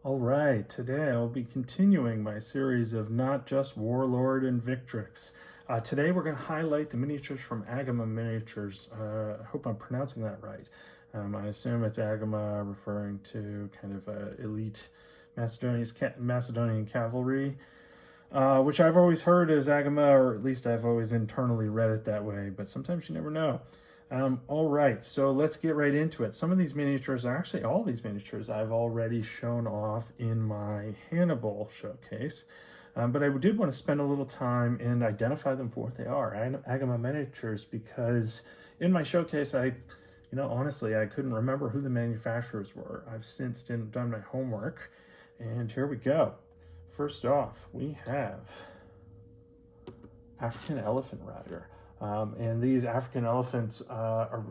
All right, today I'll be continuing my series of not just Warlord and Victrix. Today we're going to highlight the miniatures from Agama Miniatures. I hope I'm pronouncing that right. I assume it's Agama referring to kind of elite Macedonian cavalry, which I've always heard is Agama, or at least I've always internally read it that way, but sometimes you never know. All right, so let's get right into it. Some of these miniatures, actually all these miniatures, I've already shown off in my Hannibal showcase, but I did want to spend a little time and identify them for what they are, Agama miniatures, because in my showcase, honestly, I couldn't remember who the manufacturers were. I've since done my homework, and here we go. First off, we have African Elephant Rider. And these African elephants are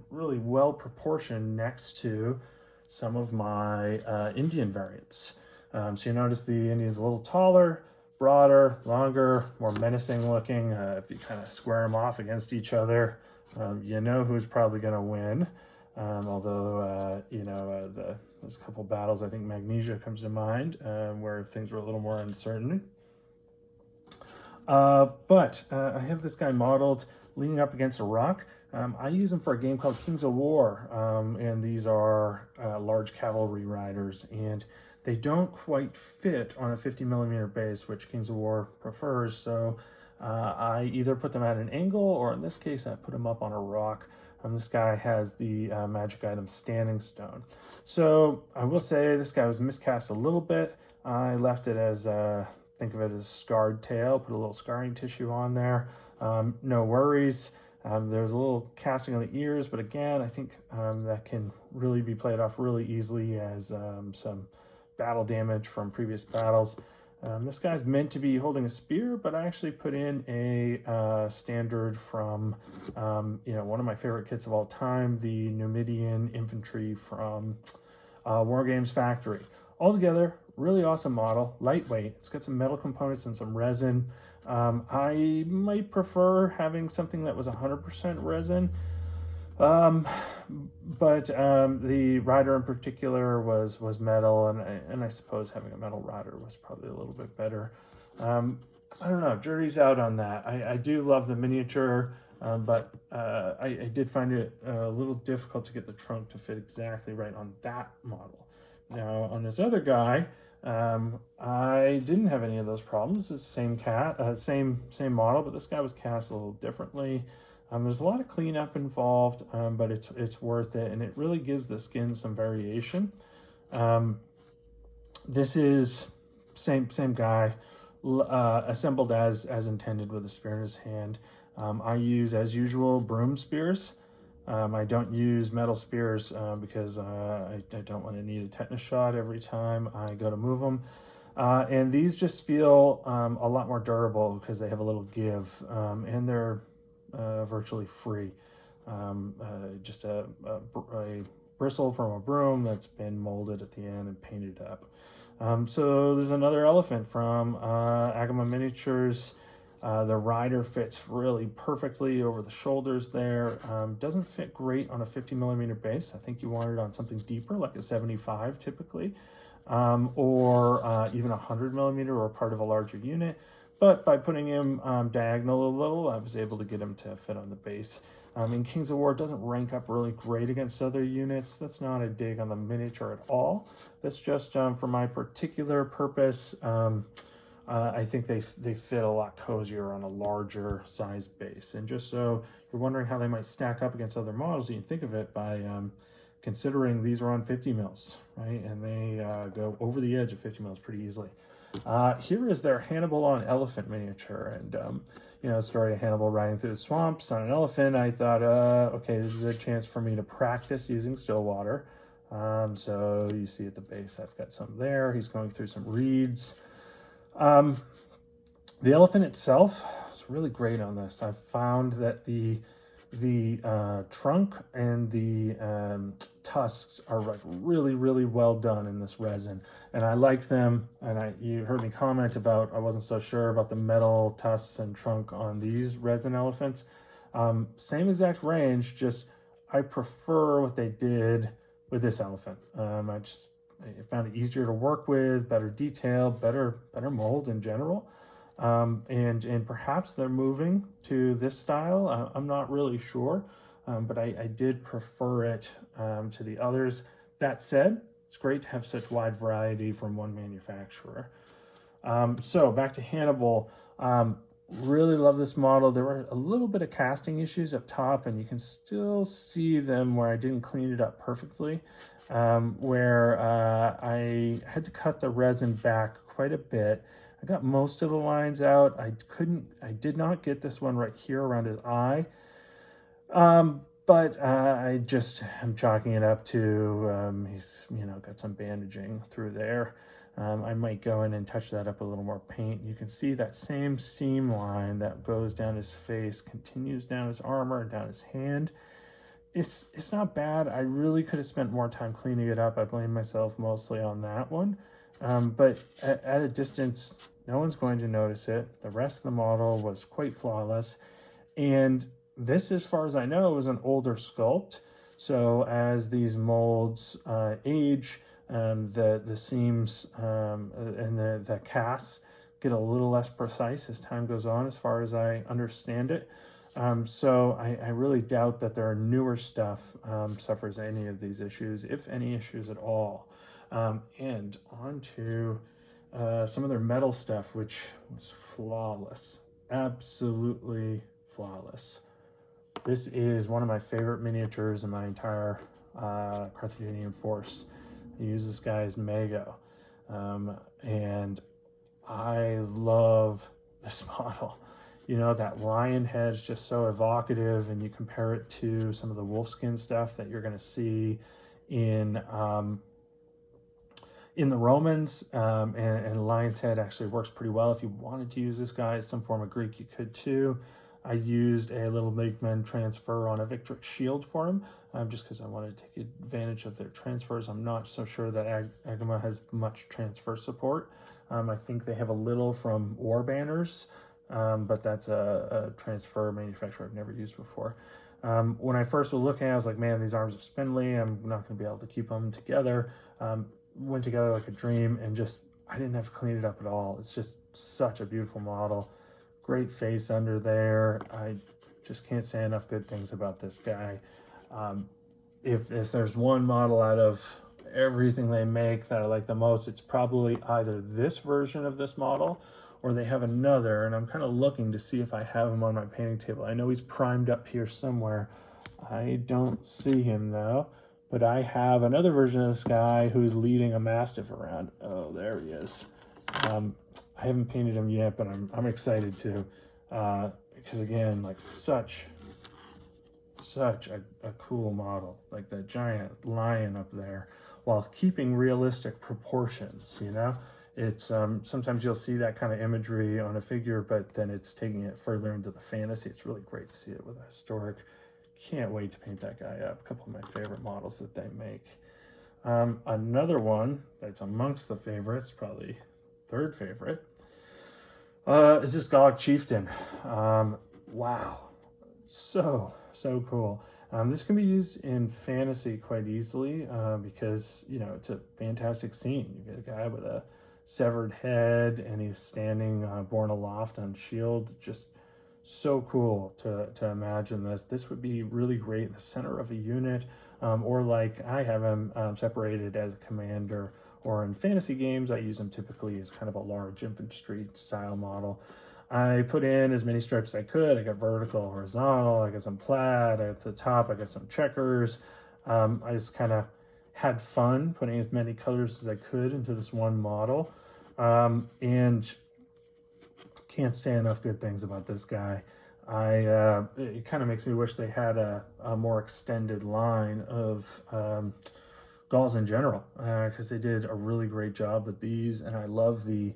really well proportioned next to some of my Indian variants. So you notice the Indian's a little taller, broader, longer, more menacing looking. If you kind of square them off against each other, you know who's probably going to win. There's a couple battles, I think Magnesia comes to mind, where things were a little more uncertain. But I have this guy modeled leaning up against a rock. I use them for a game called Kings of War, and these are large cavalry riders, and they don't quite fit on a 50mm base, which Kings of War prefers, so I either put them at an angle, or in this case, I put them up on a rock. This guy has the magic item Standing Stone. So I will say this guy was miscast a little bit. I left it as think of it as scarred tail, put a little scarring tissue on there. No worries. There's a little casting on the ears, but again, I think that can really be played off really easily as some battle damage from previous battles. This guy's meant to be holding a spear, but I actually put in a standard from one of my favorite kits of all time, the Numidian infantry from War Games Factory. Altogether, really awesome model, lightweight. It's got some metal components and some resin. I might prefer having something that was 100% resin, but the rider in particular was metal, and I suppose having a metal rider was probably a little bit better. I don't know, jury's out on that. I do love the miniature, but I did find it a little difficult to get the trunk to fit exactly right on that model. Now on this other guy, I didn't have any of those problems. It's the same model, but this guy was cast a little differently. There's a lot of cleanup involved, but it's worth it, and it really gives the skin some variation. This is same guy, assembled as intended with a spear in his hand. I use, as usual, broom spears. I don't use metal spears because I don't want to need a tetanus shot every time I go to move them. And these just feel a lot more durable because they have a little give, and they're virtually free. Just a bristle from a broom that's been molded at the end and painted up. So there's another elephant from Agama Miniatures. The rider fits really perfectly over the shoulders there. Doesn't fit great on a 50mm base. I think you want it on something deeper, like a 75 typically, or even 100mm or part of a larger unit. But by putting him diagonal a little, I was able to get him to fit on the base. In Kings of War, it doesn't rank up really great against other units. That's not a dig on the miniature at all. That's just for my particular purpose. I think they fit a lot cozier on a larger size base. And just so you're wondering how they might stack up against other models, you can think of it by considering these are on 50mm, right? And they go over the edge of 50mm pretty easily. Here is their Hannibal on elephant miniature, and story of Hannibal riding through the swamps on an elephant. I thought, okay, this is a chance for me to practice using still water. So you see at the base, I've got some there. He's going through some reeds. The elephant itself is really great on this. I've found that the trunk and the tusks are like really well done in this resin, and I like them. And you heard me comment about I wasn't so sure about the metal tusks and trunk on these resin elephants. Same exact range, just I prefer what they did with this elephant. I found it easier to work with, better detail, better mold in general. And perhaps they're moving to this style. I'm not really sure, but I did prefer it to the others. That said, it's great to have such wide variety from one manufacturer. So back to Hannibal. Really love this model. There were a little bit of casting issues up top, and you can still see them where I didn't clean it up perfectly, where I had to cut the resin back quite a bit. I got most of the lines out. I did not get this one right here around his eye. But I'm chalking it up to, he's, got some bandaging through there. I might go in and touch that up a little more paint. You can see that same seam line that goes down his face, continues down his armor and down his hand. It's not bad. I really could have spent more time cleaning it up. I blame myself mostly on that one. But at a distance, no one's going to notice it. The rest of the model was quite flawless. And this, as far as I know, is an older sculpt. So as these molds age, the seams and the casts get a little less precise as time goes on, as far as I understand it. So I really doubt that their newer stuff suffers any of these issues, if any issues at all. And on to some of their metal stuff, which was flawless, absolutely flawless. This is one of my favorite miniatures in my entire Carthaginian force. I use this guy as Mago, and I love this model. That lion head is just so evocative, and you compare it to some of the wolfskin stuff that you're going to see in the Romans, and lion's head actually works pretty well. If you wanted to use this guy as some form of Greek, you could too. I used a little Migman transfer on a Victrix shield for him, just because I wanted to take advantage of their transfers. I'm not so sure that Agema has much transfer support. I think they have a little from War Banners, but that's a transfer manufacturer I've never used before. When I first was looking, I was like, man, these arms are spindly. I'm not going to be able to keep them together. Went together like a dream, and I didn't have to clean it up at all. It's just such a beautiful model. Great face under there. I just can't say enough good things about this guy. If there's one model out of everything they make that I like the most, it's probably either this version of this model or they have another, and I'm kind of looking to see if I have him on my painting table. I know he's primed up here somewhere. I don't see him though, but I have another version of this guy who's leading a Mastiff around. Oh, there he is. I haven't painted him yet, but I'm excited to, because again, like such a cool model, like that giant lion up there, while keeping realistic proportions. It's sometimes you'll see that kind of imagery on a figure, but then it's taking it further into the fantasy. It's really great to see it with a historic. Can't wait to paint that guy up. A couple of my favorite models that they make. Another one that's amongst the favorites, probably third favorite, is this Gallic chieftain. Wow, so cool. This can be used in fantasy quite easily because it's a fantastic scene. You get a guy with a severed head and he's standing borne aloft on shield. Just so cool to imagine this. This would be really great in the center of a unit, or like I have him separated as a commander, or in fantasy games I use him typically as kind of a large infantry style model. I put in as many stripes as I could. I got vertical, horizontal, I got some plaid, at the top I got some checkers. I just kind of had fun putting as many colors as I could into this one model, and can't say enough good things about this guy. It kind of makes me wish they had a more extended line of Gauls in general, because they did a really great job with these, and I love the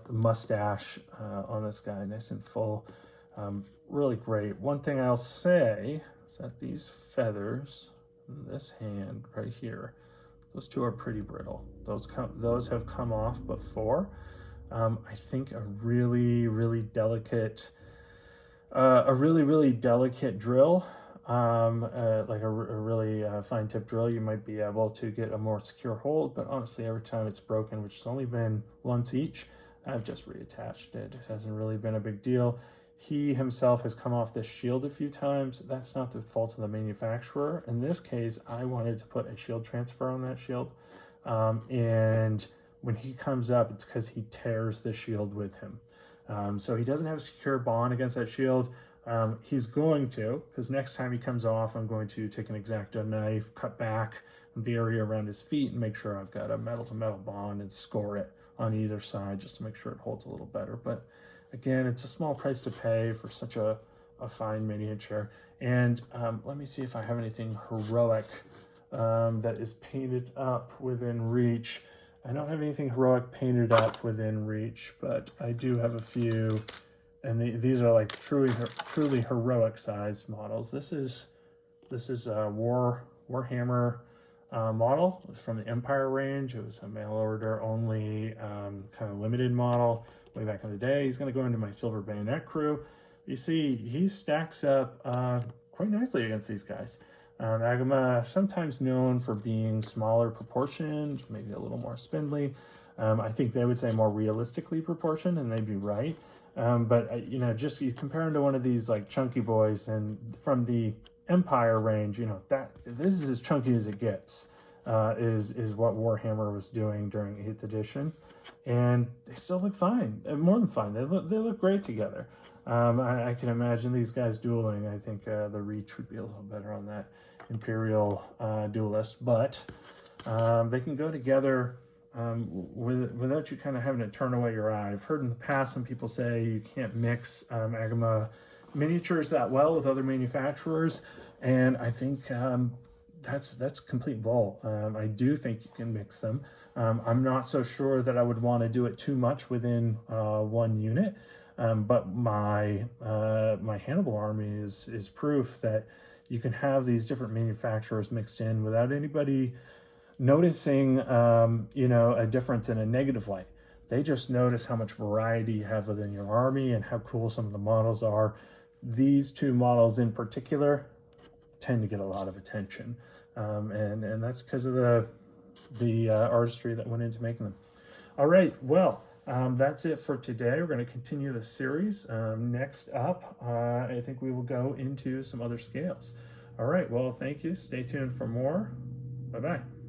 mustache on this guy, nice and full. Really great. One thing I'll say is that these feathers in this hand right here, those two are pretty brittle. Those have come off before. I think a really delicate drill like a really fine tip drill, you might be able to get a more secure hold, but honestly, every time it's broken, which has only been once each, I've just reattached it. It hasn't really been a big deal. He himself has come off this shield a few times. That's not the fault of the manufacturer. In this case, I wanted to put a shield transfer on that shield. And when he comes up, it's because he tears the shield with him. So he doesn't have a secure bond against that shield. He's going to, because next time he comes off, I'm going to take an X-Acto knife, cut back the area around his feet and make sure I've got a metal-to-metal bond and score it on either side just to make sure it holds a little better. But again, it's a small price to pay for such a fine miniature. And let me see if I have anything heroic that is painted up within reach. I don't have anything heroic painted up within reach, but I do have a few. And these are like truly heroic size models. This is a Warhammer model. It was from the Empire range. It was a mail order only kind of limited model way back in the day. He's going to go into my Silver Bayonet crew. You see, he stacks up quite nicely against these guys. Agama, sometimes known for being smaller proportioned, maybe a little more spindly. I think they would say more realistically proportioned, and they'd be right. But you know, just you compare him to one of these like chunky boys, and from the Empire range, you know, that this is as chunky as it gets. Is what Warhammer was doing during 8th edition, and they still look fine, more than fine. They look great together. I can imagine these guys dueling. I think the reach would be a little better on that Imperial duelist, but they can go together without you kind of having to turn away your eye. I've heard in the past some people say you can't mix Agama miniatures that well with other manufacturers, and I think that's complete bull. I do think you can mix them. I'm not so sure that I would want to do it too much within one unit, but my Hannibal army is proof that you can have these different manufacturers mixed in without anybody noticing you know, a difference in a negative light. They just notice how much variety you have within your army and how cool some of the models are. These two models in particular tend to get a lot of attention, and that's because of the artistry that went into making them. All right, well, that's it for today. We're going to continue the series. Next up, I think we will go into some other scales. All right, well, thank you. Stay tuned for more. Bye-bye.